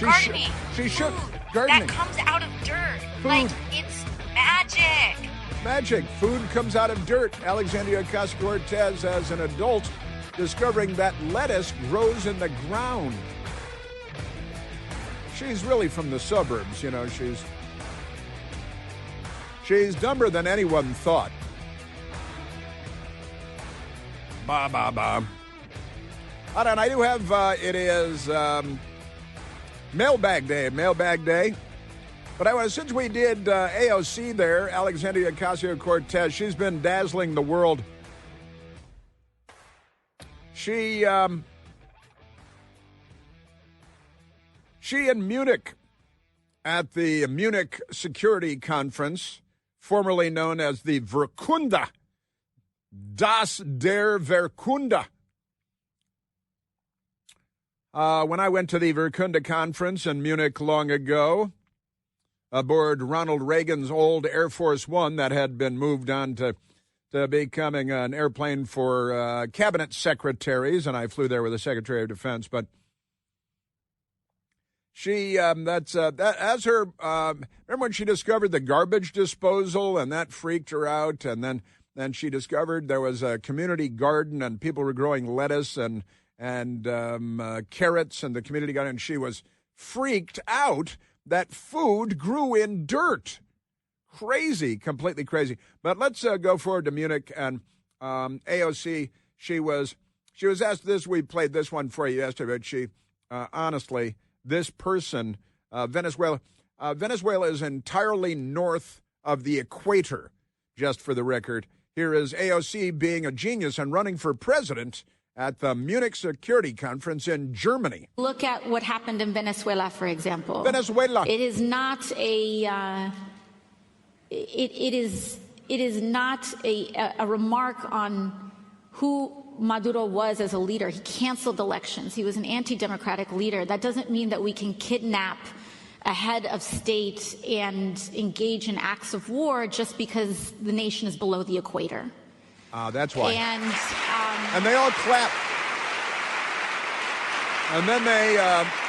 Gardening. She shook. Gardening. That comes out of dirt. Food. Like, it's magic. Magic. Food comes out of dirt. Alexandria Ocasio-Cortez, as an adult, discovering that lettuce grows in the ground. She's really from the suburbs, you know. She's dumber than anyone thought. Ba, ba, ba. All right, I do have, it is Mailbag Day. But since we did AOC there, Alexandria Ocasio-Cortez, she's been dazzling the world. She in Munich, at the Munich Security Conference, formerly known as the Verkunde, Das der Verkunde. When I went to the Verkunde Conference in Munich long ago, aboard Ronald Reagan's old Air Force One that had been moved on to becoming an airplane for cabinet secretaries, and I flew there with the Secretary of Defense. But she, remember when she discovered the garbage disposal, and that freaked her out, and then she discovered there was a community garden and people were growing lettuce and carrots in the community garden, and she was freaked out that food grew in dirt. Crazy, completely crazy. But let's go forward to Munich and AOC. She was asked this. We played this one for you yesterday. But she, honestly, this person, Venezuela is entirely north of the equator. Just for the record, here is AOC being a genius and running for president at the Munich Security Conference in Germany. Look at what happened in Venezuela, for example. Venezuela. It is not a. It is not a remark on who Maduro was as a leader. He canceled elections. He was an anti-democratic leader. That doesn't mean that we can kidnap a head of state and engage in acts of war just because the nation is below the equator. That's why. And they all clapped. And then they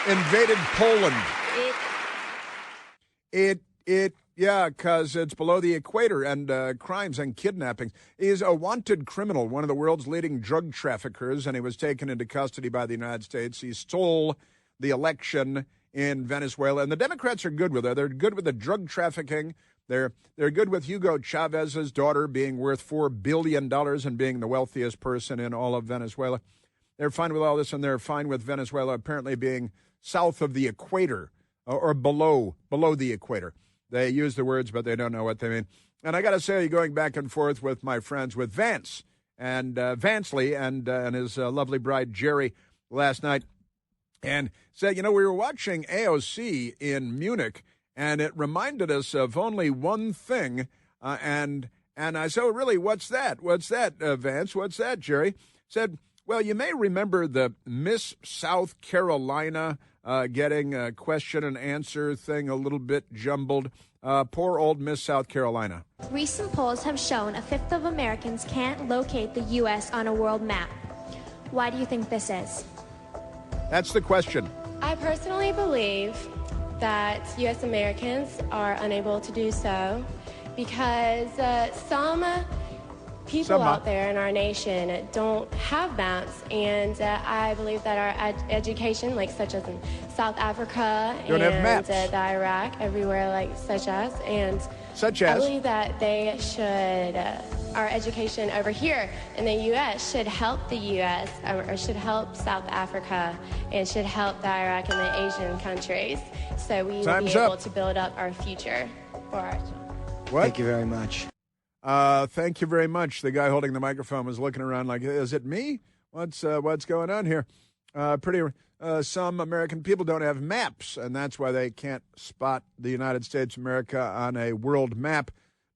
invaded Poland. Yeah, because it's below the equator, and crimes and kidnapping. He is a wanted criminal, one of the world's leading drug traffickers, and he was taken into custody by the United States. He stole the election in Venezuela, and the Democrats are good with it. They're good with the drug trafficking. They're good with Hugo Chavez's daughter being worth $4 billion and being the wealthiest person in all of Venezuela. They're fine with all this, and they're fine with Venezuela apparently being south of the equator or below the equator. They use the words, but they don't know what they mean. And I got to say, going back and forth with my friends, with Vance and Vansley and his lovely bride, Jerry, last night, and said, we were watching AOC in Munich, and it reminded us of only one thing. And I said, oh, really, what's that? What's that, Vance? What's that, Jerry? Said, well, you may remember the Miss South Carolina getting a question and answer thing a little bit jumbled. Poor old Miss South Carolina. Recent polls have shown a fifth of Americans can't locate the U.S. on a world map. Why do you think this is? That's the question. I personally believe that U.S. Americans are unable to do so because some people out there in our nation don't have maps, and I believe that our education, such as in South Africa and the Iraq, everywhere I believe that they should, our education over here in the U.S. should help the U.S. or should help South Africa and should help the Iraq and the Asian countries, so we will be able to build up our future for our children. What? Thank you very much. Thank you very much. The guy holding the microphone was looking around like, is it me? What's going on here? Some American people don't have maps, and that's why they can't spot the United States of America on a world map,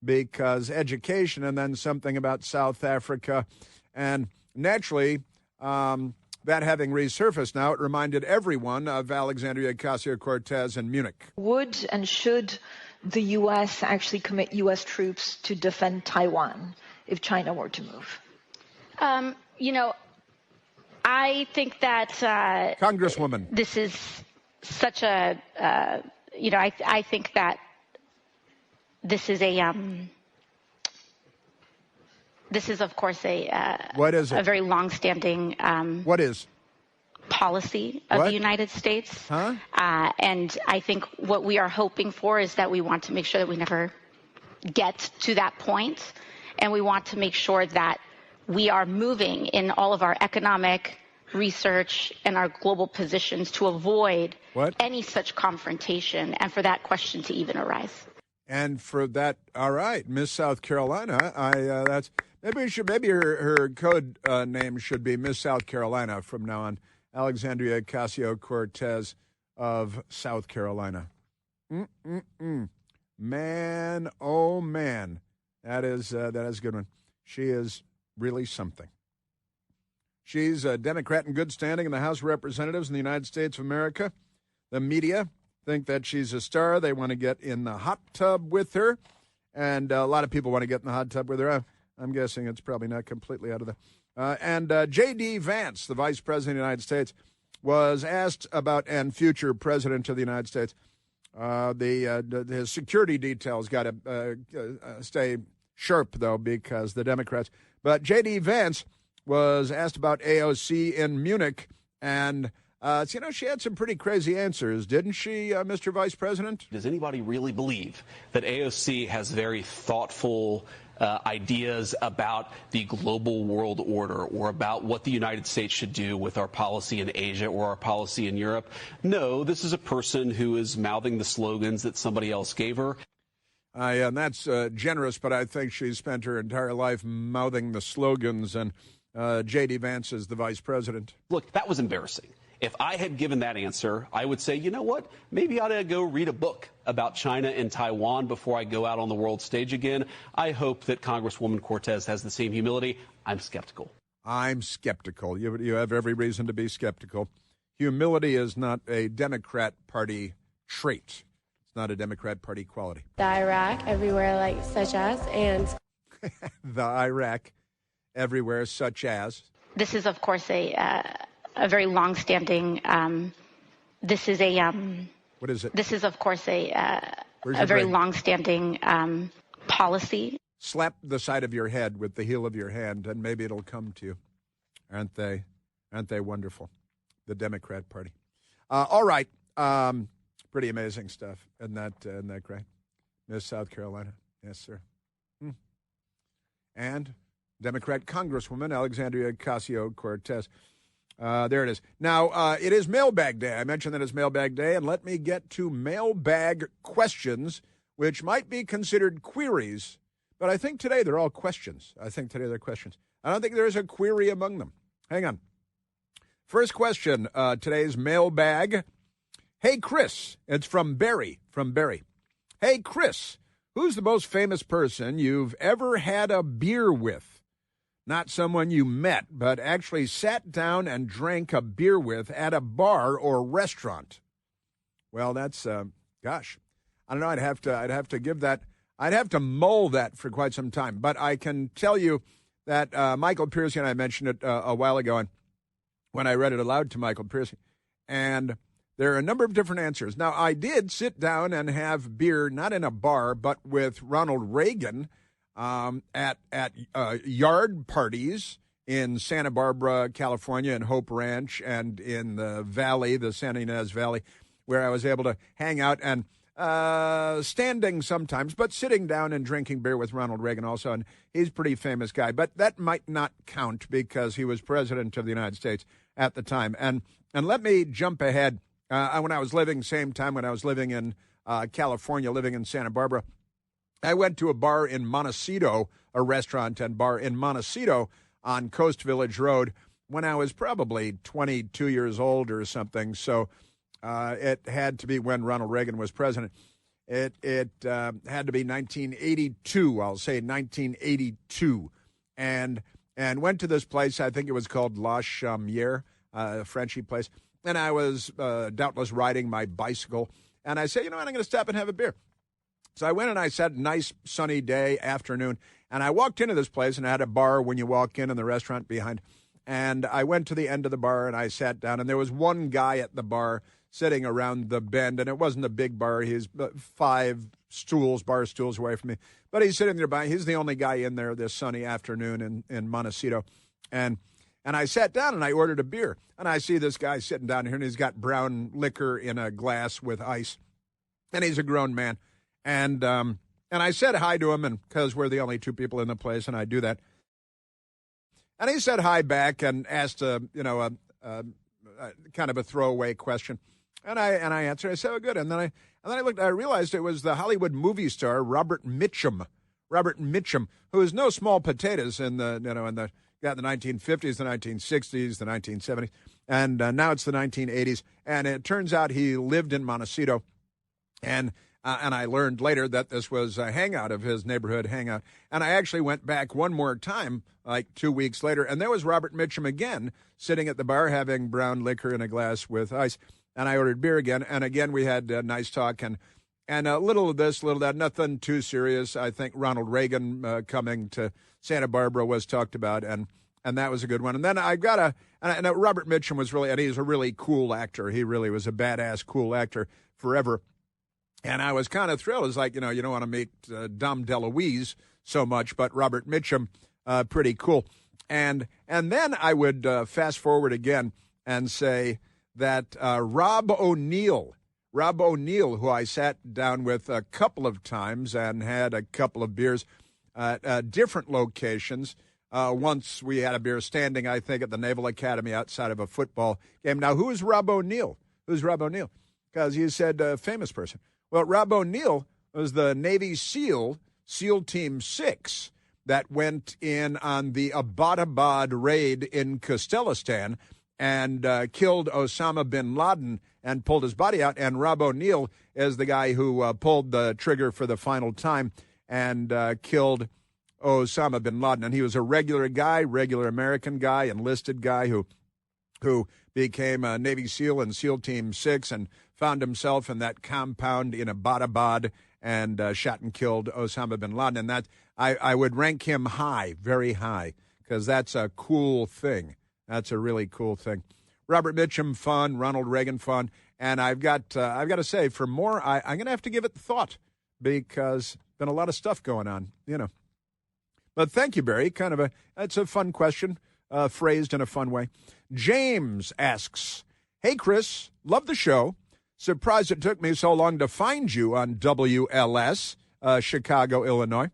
because education, and then something about South Africa. And naturally, that having resurfaced now, it reminded everyone of Alexandria Ocasio-Cortez in Munich. Would and should the U.S. actually commit U.S. troops to defend Taiwan if China were to move? I think that Congresswoman, this is such a, I think that this is of course what is it? A very longstanding what is policy of the United States. Huh? And I think what we are hoping for is that we want to make sure that we never get to that point, and we want to make sure that we are moving in all of our economic research and our global positions to avoid any such confrontation and for that question to even arise. And for that, all right, Miss South Carolina, that's maybe her code name should be Miss South Carolina from now on. Alexandria Ocasio-Cortez of South Carolina. Man, oh man, that is a good one. She is really something. She's a Democrat in good standing in the House of Representatives in the United States of America. The media think that she's a star. They want to get in the hot tub with her, and a lot of people want to get in the hot tub with her. I'm guessing it's probably not completely out of the... And J.D. Vance, the Vice President of the United States, was asked about, and future President of the United States, his security details got to stay sharp, though, because the Democrats. But J.D. Vance was asked about AOC in Munich, and she had some pretty crazy answers, didn't she, Mr. Vice President? Does anybody really believe that AOC has very thoughtful ideas about the global world order or about what the United States should do with our policy in Asia or our policy in Europe? No, this is a person who is mouthing the slogans that somebody else gave her. And that's generous, but I think she spent her entire life mouthing the slogans, and J.D. Vance is the vice president. Look, that was embarrassing. If I had given that answer, I would say, you know what, maybe I ought to go read a book about China and Taiwan before I go out on the world stage again. I hope that Congresswoman Cortez has the same humility. I'm skeptical. I'm skeptical. You have every reason to be skeptical. Humility is not a Democrat Party trait. It's not a Democrat Party quality. The Iraq, everywhere such as, and... The Iraq, everywhere such as. This is, of course, a very long-standing. What is it? This is, of course, a very long-standing policy. Slap the side of your head with the heel of your hand, and maybe it'll come to you. Aren't they? Aren't they wonderful? The Democrat Party. All right. Pretty amazing stuff. Isn't that great? Miss South Carolina. Yes, sir. And Democrat Congresswoman Alexandria Ocasio-Cortez. There it is. Now, it is Mailbag Day. I mentioned that it's Mailbag Day, and let me get to mailbag questions, which might be considered queries, but I think today they're all questions. I think today they're questions. I don't think there's a query among them. Hang on. First question, today's mailbag. Hey, Chris. It's from Barry. Hey, Chris, who's the most famous person you've ever had a beer with? Not someone you met, but actually sat down and drank a beer with at a bar or restaurant. Well, that's, gosh, I don't know. I'd have to give that. I'd have to mull that for quite some time. But I can tell you that Michael Piercy and I mentioned it a while ago, and when I read it aloud to Michael Piercy, and there are a number of different answers. Now, I did sit down and have beer, not in a bar, but with Ronald Reagan at yard parties in Santa Barbara, California, and Hope Ranch, and in the valley, the Santa Ynez Valley, where I was able to hang out and standing sometimes, but sitting down and drinking beer with Ronald Reagan also. And he's a pretty famous guy, but that might not count because he was president of the United States at the time. And let me jump ahead. When I was living in California, living in Santa Barbara, I went to a bar in Montecito, a restaurant and bar in Montecito on Coast Village Road when I was probably 22 years old or something. So it had to be when Ronald Reagan was president. It had to be 1982, I'll say 1982. And went to this place, I think it was called La Chaumière, a Frenchy place. And I was doubtless riding my bicycle. And I said, you know what, I'm going to stop and have a beer. So I went and I sat, nice sunny day, afternoon. And I walked into this place and I had a bar when you walk in and the restaurant behind. And I went to the end of the bar and I sat down. And there was one guy at the bar sitting around the bend, and it wasn't a big bar. He's 5 bar stools away from me. But he's sitting there by. He's the only guy in there this sunny afternoon in Montecito. And I sat down and I ordered a beer. And I see this guy sitting down here, and he's got brown liquor in a glass with ice. And he's a grown man. And I said hi to him, and because we're the only 2 people in the place, and I do that. And he said hi back and asked a kind of a throwaway question. And I answered. I said, "Oh, good." And then I looked. I realized it was the Hollywood movie star Robert Mitchum, who is no small potatoes in the 1950s, the 1960s, the 1970s, and now it's the 1980s. And it turns out he lived in Montecito, and I learned later that this was a hangout of his neighborhood hangout. And I actually went back one more time, like 2 weeks later, and there was Robert Mitchum again, sitting at the bar having brown liquor in a glass with ice. And I ordered beer again, and again we had a nice talk, and a little of this, little of that, nothing too serious. I think Ronald Reagan coming to Santa Barbara was talked about, and that was a good one. And then I got Robert Mitchum was really, and he's a really cool actor. He really was a badass, cool actor forever. And I was kind of thrilled. It's like, you don't want to meet Dom DeLuise so much, but Robert Mitchum, pretty cool. And then I would fast forward again and say that Rob O'Neill, who I sat down with a couple of times and had a couple of beers at different locations. Once we had a beer standing, I think, at the Naval Academy outside of a football game. Now, who is Rob O'Neill? Who's Rob O'Neill? Because you said famous person. Well, Rob O'Neill was the Navy SEAL Team 6 that went in on the Abbottabad raid in Kyrgyzstan and killed Osama bin Laden and pulled his body out. And Rob O'Neill is the guy who pulled the trigger for the final time and killed Osama bin Laden. And he was a regular American guy, enlisted guy who became a Navy SEAL in SEAL Team 6 and found himself in that compound in Abbottabad and shot and killed Osama bin Laden. And that I would rank him high, very high, because that's a cool thing. That's a really cool thing. Robert Mitchum, fun. Ronald Reagan, fun. And I've got to say, for more, I'm going to have to give it thought because been a lot of stuff going on, But thank you, Barry. That's a fun question, phrased in a fun way. James asks, "Hey, Chris, love the show. Surprised it took me so long to find you on WLS, Chicago, Illinois.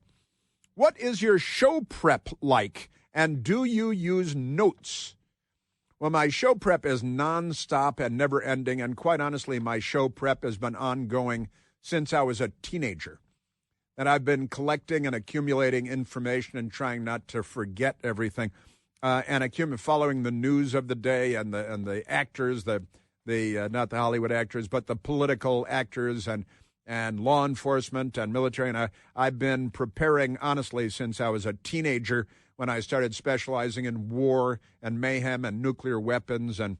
What is your show prep like, and do you use notes?" Well, my show prep is nonstop and never ending, and quite honestly, my show prep has been ongoing since I was a teenager. And I've been collecting and accumulating information and trying not to forget everything, and following the news of the day and the actors, the not the Hollywood actors, but the political actors and law enforcement and military. And I've been preparing, honestly, since I was a teenager when I started specializing in war and mayhem and nuclear weapons and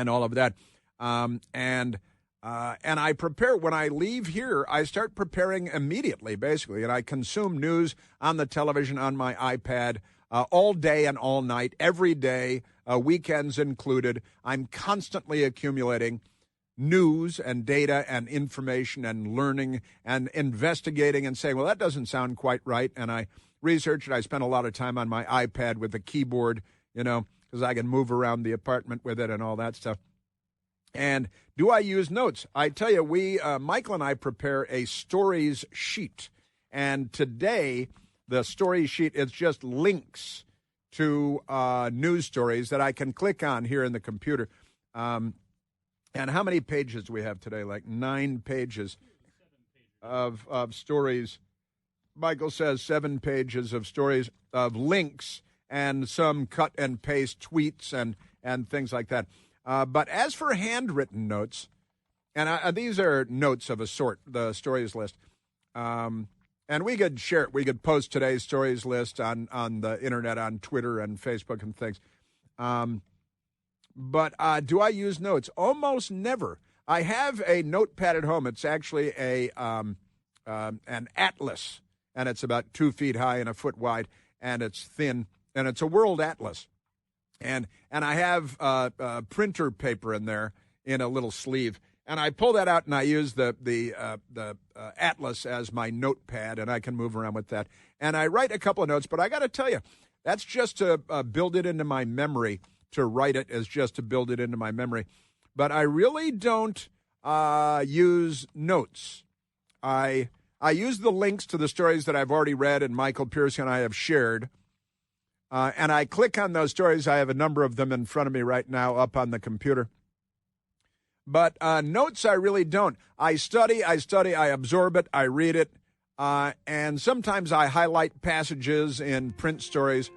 all of that. And I prepare when I leave here. I start preparing immediately, basically, and I consume news on the television, on my iPad, all day and all night, every day, weekends included. I'm constantly accumulating news and data and information and learning and investigating and saying, well, that doesn't sound quite right. And I research it. I spend a lot of time on my iPad with the keyboard, because I can move around the apartment with it and all that stuff. And do I use notes? I tell you, Michael and I prepare a stories sheet. And today, the story sheet is just links to news stories that I can click on here in the computer. And how many pages do we have today? Like 9 pages of stories. Michael says 7 pages of stories, of links, and some cut and paste tweets and things like that. But as for handwritten notes, and these are notes of a sort, the stories list, and we could share it. We could post today's stories list on the internet, on Twitter and Facebook and things. But do I use notes? Almost never. I have a notepad at home. It's actually an atlas, and it's about 2 feet high and a foot wide, and it's thin, and it's a world atlas. And I have printer paper in there in a little sleeve. And I pull that out and I use the atlas as my notepad, and I can move around with that. And I write a couple of notes, but I got to tell you, that's just to build it into my memory. To write it is just to build it into my memory. But I really don't use notes. I use the links to the stories that I've already read and Michael Pierce and I have shared. And I click on those stories. I have a number of them in front of me right now up on the computer. But notes, I really don't. I study, I absorb it, I read it, and sometimes I highlight passages in print stories.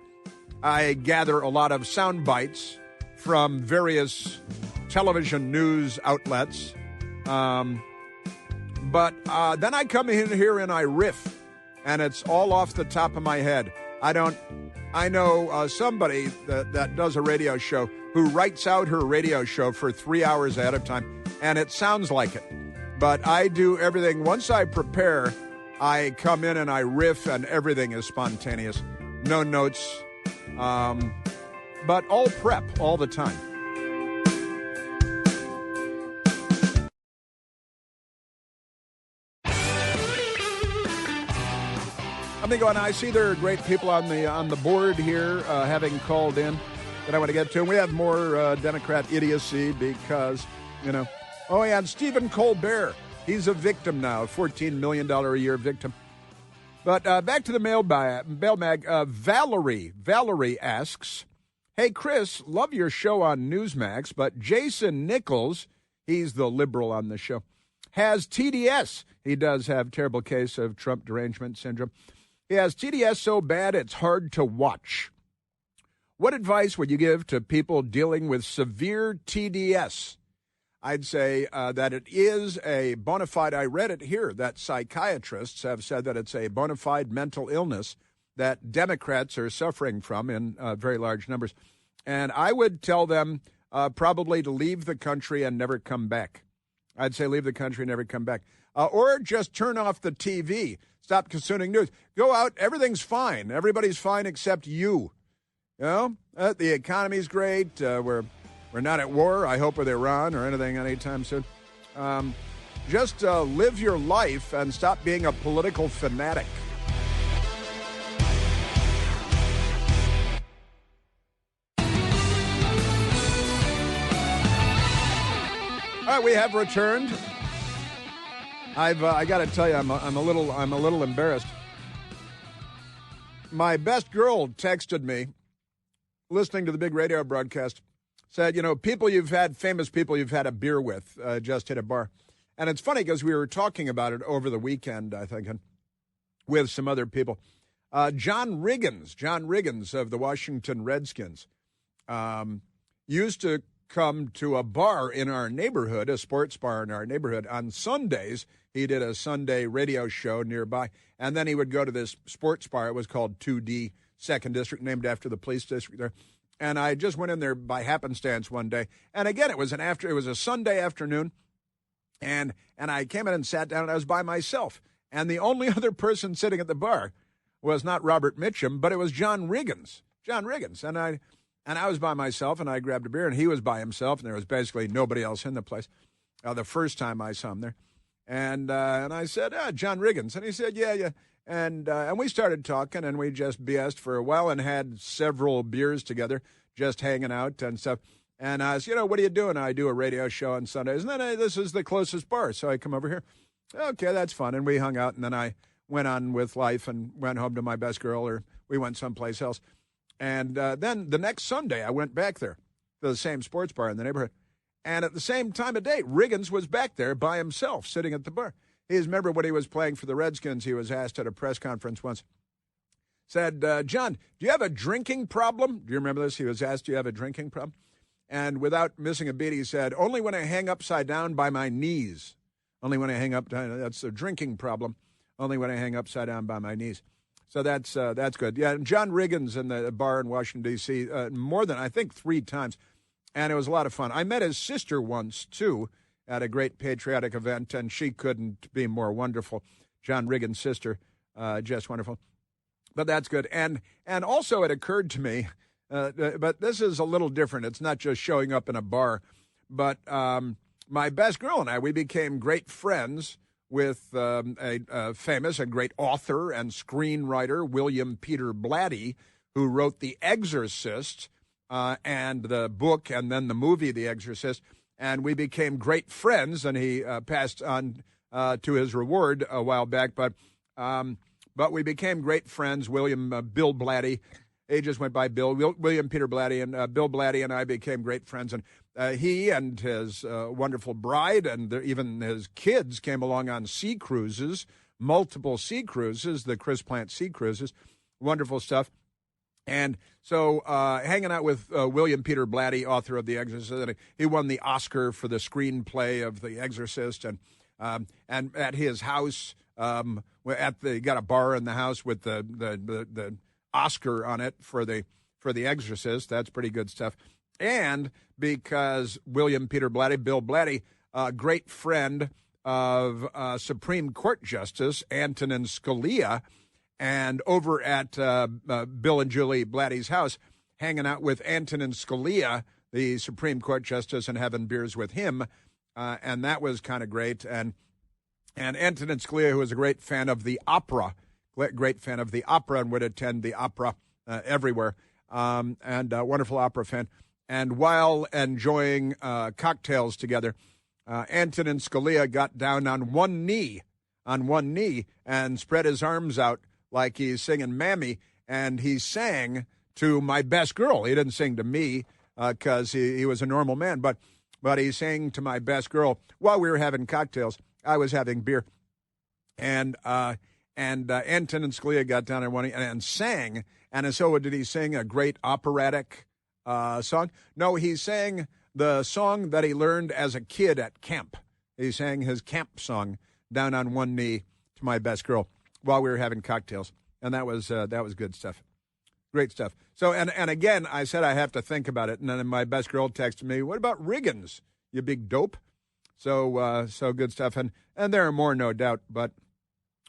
I gather a lot of sound bites from various television news outlets. But then I come in here and I riff, and it's all off the top of my head. I know somebody that does a radio show who writes out her radio show for 3 hours ahead of time, and it sounds like it. But I do everything. Once I prepare, I come in and I riff, and everything is spontaneous. No notes, but all prep all the time. Let me go on. I see there are great people on the board here having called in that I want to get to. And we have more Democrat idiocy because, Oh, yeah, and Stephen Colbert. He's a victim now, a $14 million a year victim. But back to the mailbag. Valerie asks, hey, Chris, love your show on Newsmax, but Jason Nichols, he's the liberal on the show, has TDS. He does have terrible case of Trump derangement syndrome. He has TDS so bad it's hard to watch. What advice would you give to people dealing with severe TDS? I'd say that it is a bona fide, I read it here, that psychiatrists have said that it's a bona fide mental illness that Democrats are suffering from in very large numbers. And I would tell them probably to leave the country and never come back. I'd say leave the country and never come back. Or just turn off the TV. Stop consuming news. Go out. Everything's fine. Everybody's fine except you. The economy's great. We're not at war, I hope, with Iran or anything anytime soon. Just live your life and stop being a political fanatic. All right, we have returned. I got to tell you, I'm a little embarrassed. My best girl texted me, listening to the big radio broadcast, said, famous people you've had a beer with, just hit a bar. And it's funny because we were talking about it over the weekend, I think, with some other people. John Riggins of the Washington Redskins, used to come to a bar in our neighborhood, a sports bar in our neighborhood. On Sundays, he did a Sunday radio show nearby, and then he would go to this sports bar. It was called 2D, 2nd District, named after the police district there. And I just went in there by happenstance one day. And again, it was a Sunday afternoon, and I came in and sat down, and I was by myself. And the only other person sitting at the bar was not Robert Mitchum, but it was John Riggins. And I was by myself, and I grabbed a beer, and he was by himself, and there was basically nobody else in the place. The first time I saw him there. And I said, John Riggins. And he said, yeah. And we started talking, and we just BS'd for a while and had several beers together, just hanging out and stuff. And I said, what are you doing? I do a radio show on Sundays. And then this is the closest bar, so I come over here. Okay, that's fun. And we hung out, and then I went on with life and went home to my best girl, or we went someplace else. And then the next Sunday, I went back there to the same sports bar in the neighborhood. And at the same time of day, Riggins was back there by himself, sitting at the bar. Remember when he was playing for the Redskins, he was asked at a press conference once, said, John, do you have a drinking problem? Do you remember this? He was asked, do you have a drinking problem? And without missing a beat, he said, only when I hang upside down by my knees. Only when I hang up, that's a drinking problem. Only when I hang upside down by my knees. So that's good. Yeah, and John Riggins in the bar in Washington, D.C., more than, I think, 3 times. And it was a lot of fun. I met his sister once, too, at a great patriotic event, and she couldn't be more wonderful. John Riggins' sister, just wonderful. But that's good. And also it occurred to me, but this is a little different. It's not just showing up in a bar. But my best girl and I, we became great friends with a famous and great author and screenwriter, William Peter Blatty, who wrote The Exorcist and the book and then the movie The Exorcist. And we became great friends, and he passed on to his reward a while back. But we became great friends. Bill Blatty. He just went by Bill. William Peter Blatty, and Bill Blatty and I became great friends. And he and his wonderful bride and even his kids came along on sea cruises, multiple sea cruises, the Chris Plant sea cruises. Wonderful stuff. And so hanging out with William Peter Blatty, author of The Exorcist, and he won the Oscar for the screenplay of The Exorcist. And at his house, he got a bar in the house with the Oscar on it for the Exorcist. That's pretty good stuff. And because William Peter Blatty, Bill Blatty, a great friend of Supreme Court Justice Antonin Scalia, and over at Bill and Julie Blatty's house, hanging out with Antonin Scalia, the Supreme Court Justice, and having beers with him, and that was kind of great. And Antonin Scalia, who was a great fan of the opera, and would attend the opera everywhere, and a wonderful opera fan. And while enjoying cocktails together, Antonin Scalia got down on one knee, and spread his arms out like he's singing Mammy, and he sang to my best girl. He didn't sing to me because he was a normal man, but he sang to my best girl while we were having cocktails. I was having beer, and Antonin Scalia got down on one knee and sang. And so did he sing a great operatic song? No, he sang the song that he learned as a kid at camp. He sang his camp song down on one knee to my best girl while we were having cocktails, and that was good stuff, great stuff. So and again, I said I have to think about it, and then my best girl texted me, "What about Riggins, you big dope?" So good stuff, and there are more, no doubt, but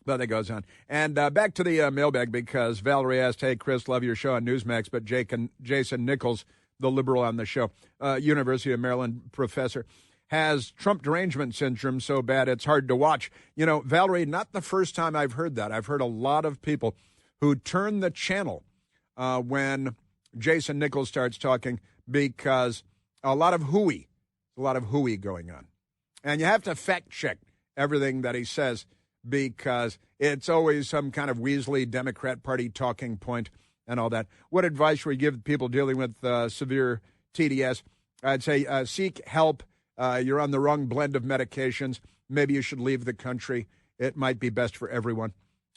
it goes on. And back to the mailbag, because Valerie asked, "Hey, Chris, love your show on Newsmax, but Jason Nichols, the liberal on the show, University of Maryland professor, has Trump derangement syndrome so bad it's hard to watch." You know, Valerie, not the first time I've heard that. I've heard a lot of people who turn the channel when Jason Nichols starts talking, because a lot of hooey going on. And you have to fact check everything that he says, because it's always some kind of Weasley Democrat Party talking point and all that. What advice would you give people dealing with severe TDS? I'd say seek help. You're on the wrong blend of medications. Maybe you should leave the country. It might be best for everyone.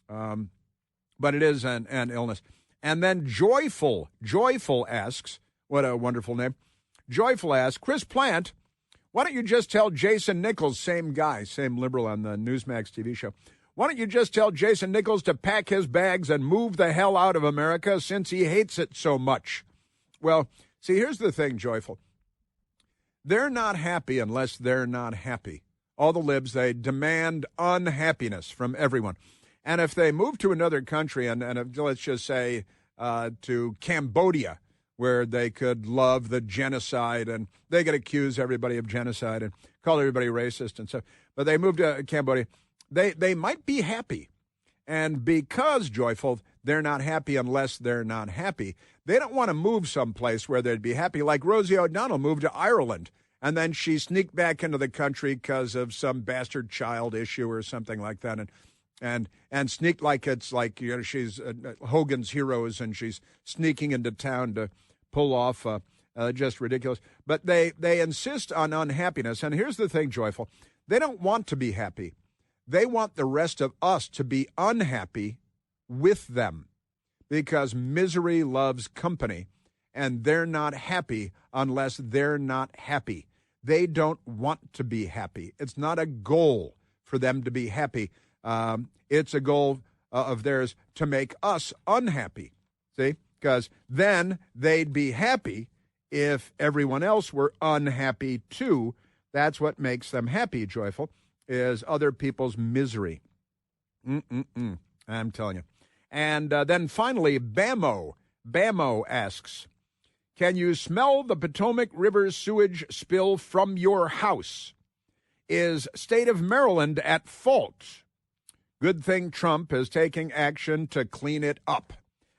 But it is an illness. And then Joyful asks, what a wonderful name. Joyful asks, Chris Plant, why don't you just tell Jason Nichols, same guy, same liberal on the Newsmax TV show, why don't you just tell Jason Nichols to pack his bags and move the hell out of America since he hates it so much? Well, see, here's the thing, Joyful. They're not happy unless they're not happy. All the libs, they demand unhappiness from everyone. And if they move to another country, and let's just say to Cambodia, where they could love the genocide, and they could accuse everybody of genocide and call everybody racist and stuff, but they move to Cambodia, they might be happy. And because, Joyful, they're not happy unless they're not happy, they don't want to move someplace where they'd be happy. Like Rosie O'Donnell moved to Ireland, and then she sneaked back into the country because of some bastard child issue or something like that, and sneaked like it's like, you know, she's Hogan's Heroes, and she's sneaking into town to pull off just ridiculous. But they insist on unhappiness. And here's the thing, Joyful. They don't want to be happy. They want the rest of us to be unhappy with them, because misery loves company, and they're not happy unless they're not happy. They don't want to be happy. It's not a goal for them to be happy. It's a goal of theirs to make us unhappy, see? Because then they'd be happy if everyone else were unhappy too. That's what makes them happy, Joyful, is other people's misery. I'm telling you. And then finally, Bamo asks, Can you smell the Potomac River sewage spill from your house? Is state of Maryland at fault? Good thing Trump is taking action to clean it up.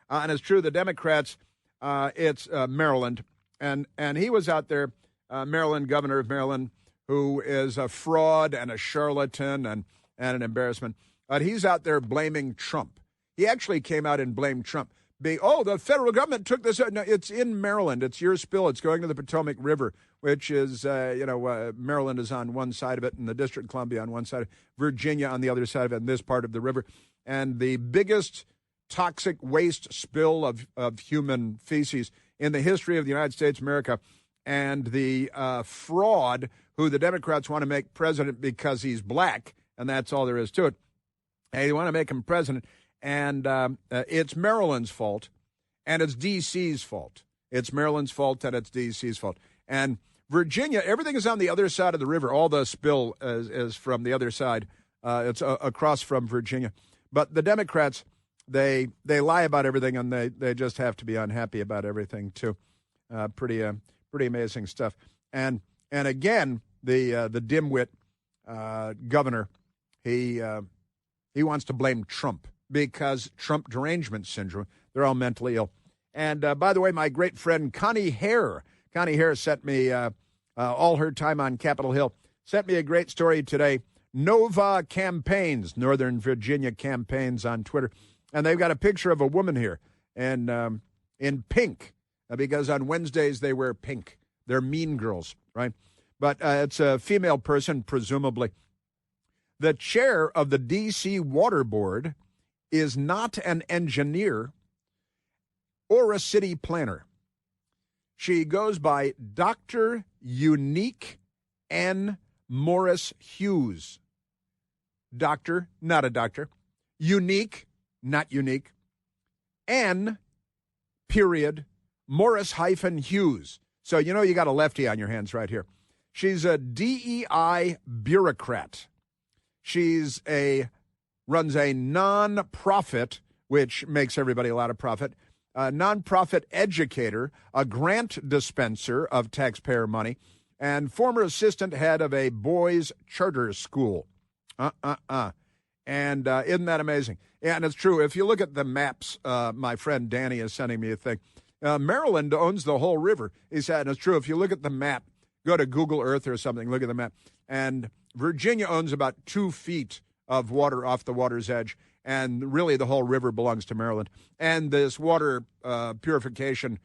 And it's true, the Democrats, it's Maryland. And he was out there, Maryland, governor of Maryland, who is a fraud and a charlatan and an embarrassment. But he's out there blaming Trump. He actually came out and blamed Trump. The federal government took this. No, it's in Maryland. It's your spill. It's going to the Potomac River, which is, Maryland is on one side of it and the District of Columbia on one side, Virginia on the other side of it, and this part of the river. And the biggest toxic waste spill of human feces in the history of the United States of America. And the fraud who the Democrats want to make president because he's black, and that's all there is to it. They want to make him president. And it's Maryland's fault, and it's D.C.'s fault. It's Maryland's fault, and it's D.C.'s fault. And Virginia, everything is on the other side of the river. All the spill is from the other side. It's across from Virginia. But the Democrats, they lie about everything, and they just have to be unhappy about everything, too. Pretty amazing stuff. And again, the dimwit governor, he wants to blame Trump. Because Trump derangement syndrome, they're all mentally ill. And by the way, my great friend Connie Hare sent me all her time on Capitol Hill, sent me a great story today. Nova Campaigns, Northern Virginia Campaigns on Twitter. And they've got a picture of a woman here in pink, because on Wednesdays they wear pink. They're mean girls, right? But it's a female person, presumably. The chair of the D.C. Water Board is not an engineer or a city planner. She goes by Dr. Unique N. Morris Hughes. Doctor, not a doctor. Unique, not unique. N. Period. Morris hyphen Hughes. So you know you got a lefty on your hands right here. She's a DEI bureaucrat. She's runs a non-profit, which makes everybody a lot of profit, a non-profit educator, a grant dispenser of taxpayer money, and former assistant head of a boys' charter school. And isn't that amazing? Yeah, and it's true. If you look at the maps, my friend Danny is sending me a thing. Maryland owns the whole river. He said, and it's true. If you look at the map, go to Google Earth or something, look at the map. And Virginia owns about 2 feet of water off the water's edge, and really the whole river belongs to Maryland. And this water purification,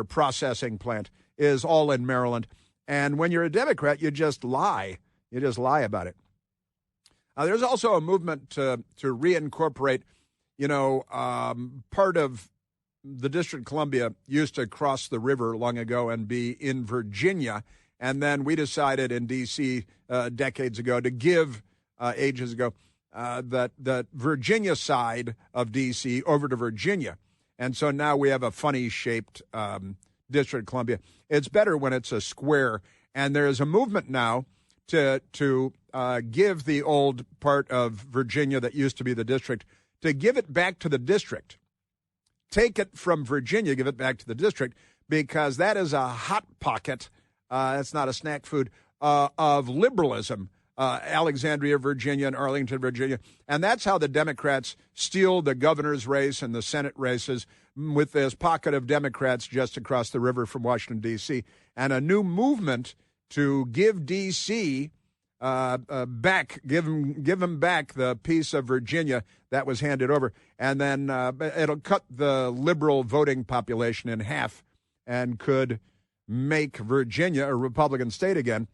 processing plant is all in Maryland. And when you're a Democrat, you just lie. You just lie about it. There's also a movement to reincorporate, part of the District of Columbia used to cross the river long ago and be in Virginia. And then we decided in D.C. Decades ago to give ages ago, that Virginia side of D.C. over to Virginia. And so now we have a funny-shaped District of Columbia. It's better when it's a square. And there is a movement now to give the old part of Virginia that used to be the district, to give it back to the district. Take it from Virginia, give it back to the district, because that is a hot pocket. It's not a snack food of liberalism. Alexandria, Virginia, and Arlington, Virginia. And that's how the Democrats steal the governor's race and the Senate races, with this pocket of Democrats just across the river from Washington, D.C. And a new movement to give D.C. back, give them back the piece of Virginia that was handed over. And then it'll cut the liberal voting population in half and could make Virginia a Republican state again.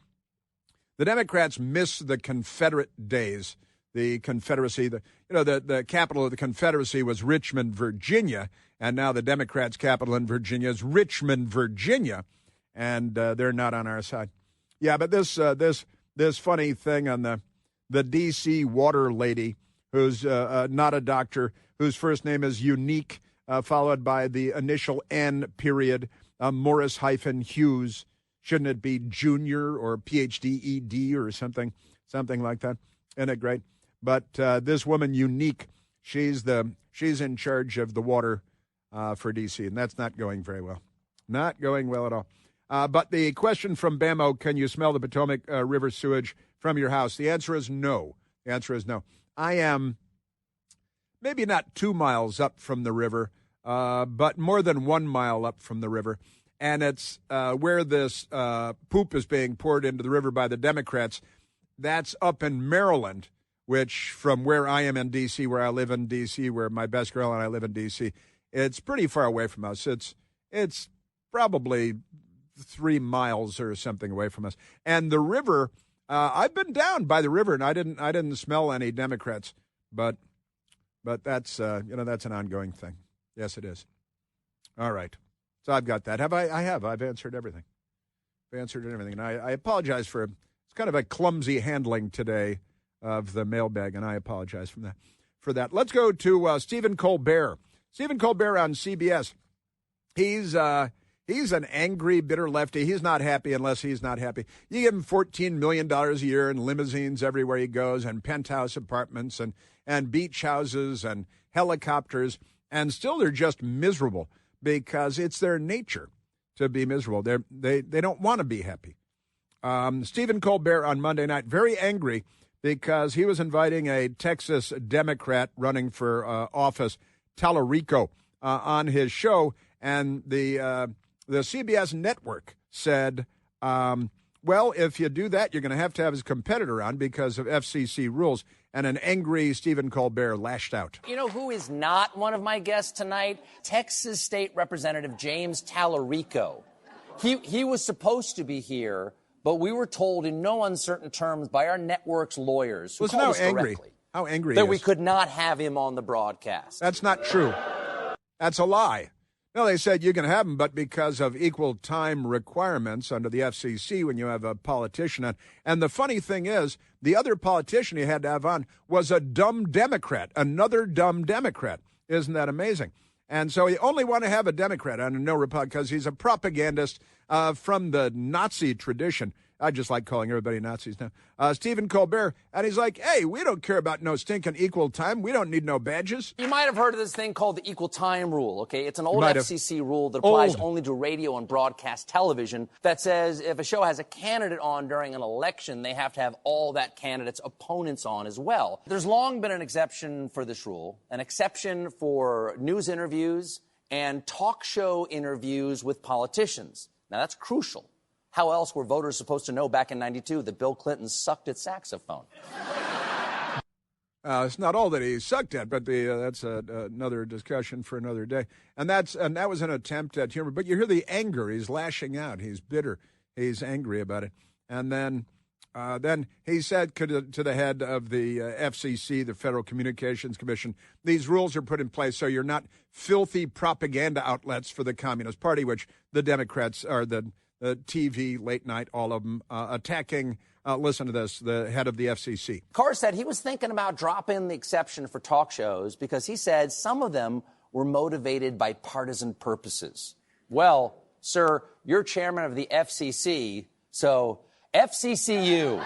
The Democrats miss the Confederate days. The Confederacy, the capital of the Confederacy was Richmond, Virginia, and now the Democrats' capital in Virginia is Richmond, Virginia, and they're not on our side. Yeah, but this funny thing on the D.C. water lady, who's not a doctor, whose first name is Unique, followed by the initial N period, Morris hyphen Hughes. Shouldn't it be Junior or PhD ED or something like that? Isn't it great? But this woman, Unique, she's in charge of the water for D.C., and that's not going very well. Not going well at all. But the question from Bamo, can you smell the Potomac River sewage from your house? The answer is no. The answer is no. I am maybe not 2 miles up from the river, but more than 1 mile up from the river. And it's where this poop is being poured into the river by the Democrats. That's up in Maryland, which from where I am in D.C., where I live in D.C., where my best girl and I live in D.C., it's pretty far away from us. It's probably 3 miles or something away from us. And the river, I've been down by the river, and I didn't smell any Democrats. But that's that's an ongoing thing. Yes, it is. All right. So I've got that. I've answered everything. I've answered everything. And I apologize for it's kind of a clumsy handling today of the mailbag, and I apologize for that. Let's go to Stephen Colbert. Stephen Colbert on CBS. He's an angry, bitter lefty. He's not happy unless he's not happy. You give him $14 million a year and limousines everywhere he goes and penthouse apartments and beach houses and helicopters, and still they're just miserable because it's their nature to be miserable. They don't want to be happy. Stephen Colbert on Monday night, very angry because he was inviting a Texas Democrat running for office, Tallarico, on his show, and the CBS network said, well, if you do that, you're going to have his competitor on because of FCC rules. And an angry Stephen Colbert lashed out. You know who is not one of my guests tonight? Texas State Representative James Tallarico. He was supposed to be here, but we were told in no uncertain terms by our network's lawyers who called us directly how angry that we could not have him on the broadcast. That's not true. That's a lie. No, they said you can have him, but because of equal time requirements under the FCC when you have a politician on. And the funny thing is, the other politician you had to have on was a dumb Democrat, another dumb Democrat. Isn't that amazing? And so you only want to have a Democrat on and no Republican because he's a propagandist from the Nazi tradition. I just like calling everybody Nazis now. Stephen Colbert, and he's like, hey, we don't care about no stinking equal time. We don't need no badges. You might have heard of this thing called the equal time rule, okay? It's an old FCC rule that applies only to radio and broadcast television that says if a show has a candidate on during an election, they have to have all that candidate's opponents on as well. There's long been an exception for this rule, an exception for news interviews and talk show interviews with politicians. Now, that's crucial. How else were voters supposed to know back in '92 that Bill Clinton sucked at saxophone? It's not all that he sucked at, but that's another discussion for another day. And that was an attempt at humor. But you hear the anger. He's lashing out. He's bitter. He's angry about it. And then he said to the head of the FCC, the Federal Communications Commission, these rules are put in place so you're not filthy propaganda outlets for the Communist Party, which the Democrats are the TV, late night, all of them attacking, listen to this, the head of the FCC. Carr said he was thinking about dropping the exception for talk shows because he said some of them were motivated by partisan purposes. Well, sir, you're chairman of the FCC, so FCCU.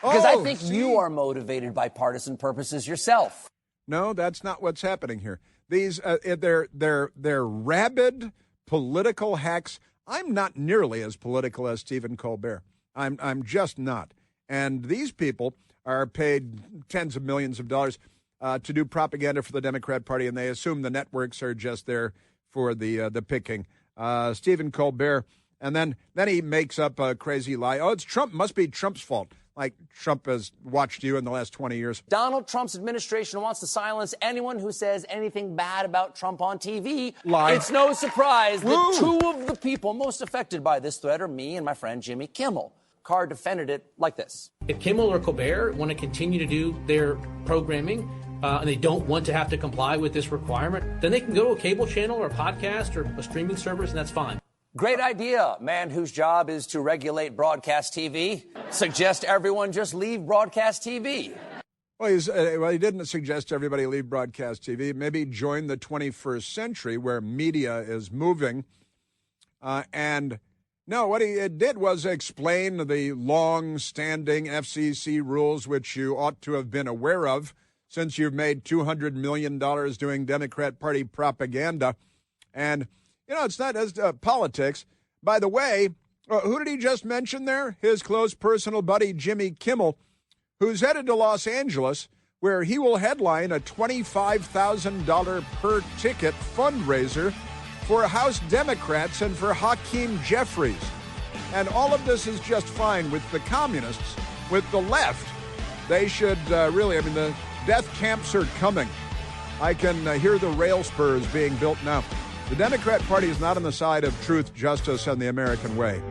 Because I think you are motivated by partisan purposes yourself. No, that's not what's happening here. These, they're rabid political hacks. I'm not nearly as political as Stephen Colbert. I'm just not. And these people are paid tens of millions of dollars to do propaganda for the Democrat Party, and they assume the networks are just there for the picking. Stephen Colbert, and then he makes up a crazy lie. Oh, it's Trump. Must be Trump's fault. Like Trump has watched you in the last 20 years. Donald Trump's administration wants to silence anyone who says anything bad about Trump on TV. Lie. It's no surprise that two of the people most affected by this threat are me and my friend Jimmy Kimmel. Carr defended it like this. If Kimmel or Colbert want to continue to do their programming and they don't want to have to comply with this requirement, then they can go to a cable channel or a podcast or a streaming service, and that's fine. Great idea, man whose job is to regulate broadcast TV. Suggest everyone just leave broadcast TV. Well, he didn't suggest everybody leave broadcast TV. Maybe join the 21st century where media is moving. And no, what he did was explain the long-standing FCC rules, which you ought to have been aware of since you've made $200 million doing Democrat Party propaganda. And It's not as politics. By the way, who did he just mention there? His close personal buddy, Jimmy Kimmel, who's headed to Los Angeles, where he will headline a $25,000 per ticket fundraiser for House Democrats and for Hakeem Jeffries. And all of this is just fine with the communists. With the left, they should the death camps are coming. I can hear the rail spurs being built now. The Democrat Party is not on the side of truth, justice, and the American way.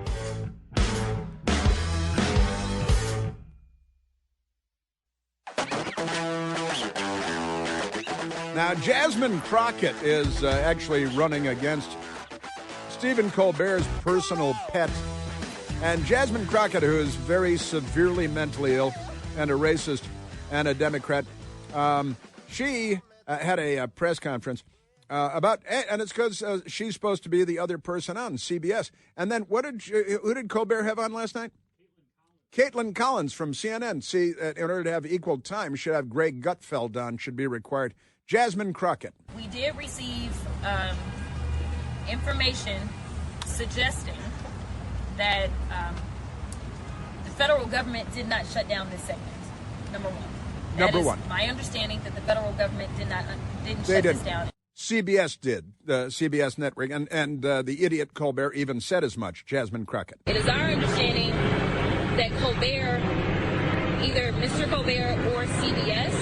Now, Jasmine Crockett is actually running against Stephen Colbert's personal pet. And Jasmine Crockett, who is very severely mentally ill and a racist and a Democrat, she had a press conference about, and it's because she's supposed to be the other person on CBS. And then who did Colbert have on last night? Caitlin Collins from CNN. See, in order to have equal time, should have Greg Gutfeld on, should be required. Jasmine Crockett. We did receive information suggesting that the federal government did not shut down this segment, number one. Number one. My understanding that the federal government didn't shut this down. CBS did, the CBS network, and the idiot Colbert even said as much. Jasmine Crockett. It is our understanding that Colbert, either Mr. Colbert or CBS,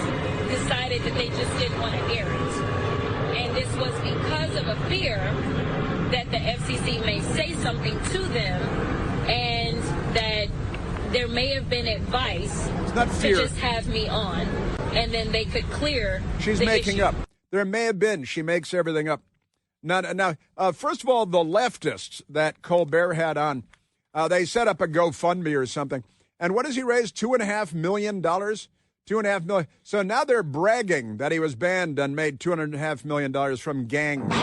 decided that they just didn't want to air it. And this was because of a fear that the FCC may say something to them and that there may have been advice to just have me on, and then they could clear She's making issue. Up. There may have been. She makes everything up. Now, first of all, the leftists that Colbert had on, they set up a GoFundMe or something. And what does he raise? $2.5 million? $2.5 million. So now they're bragging that he was banned and made $2.5 million from gangs.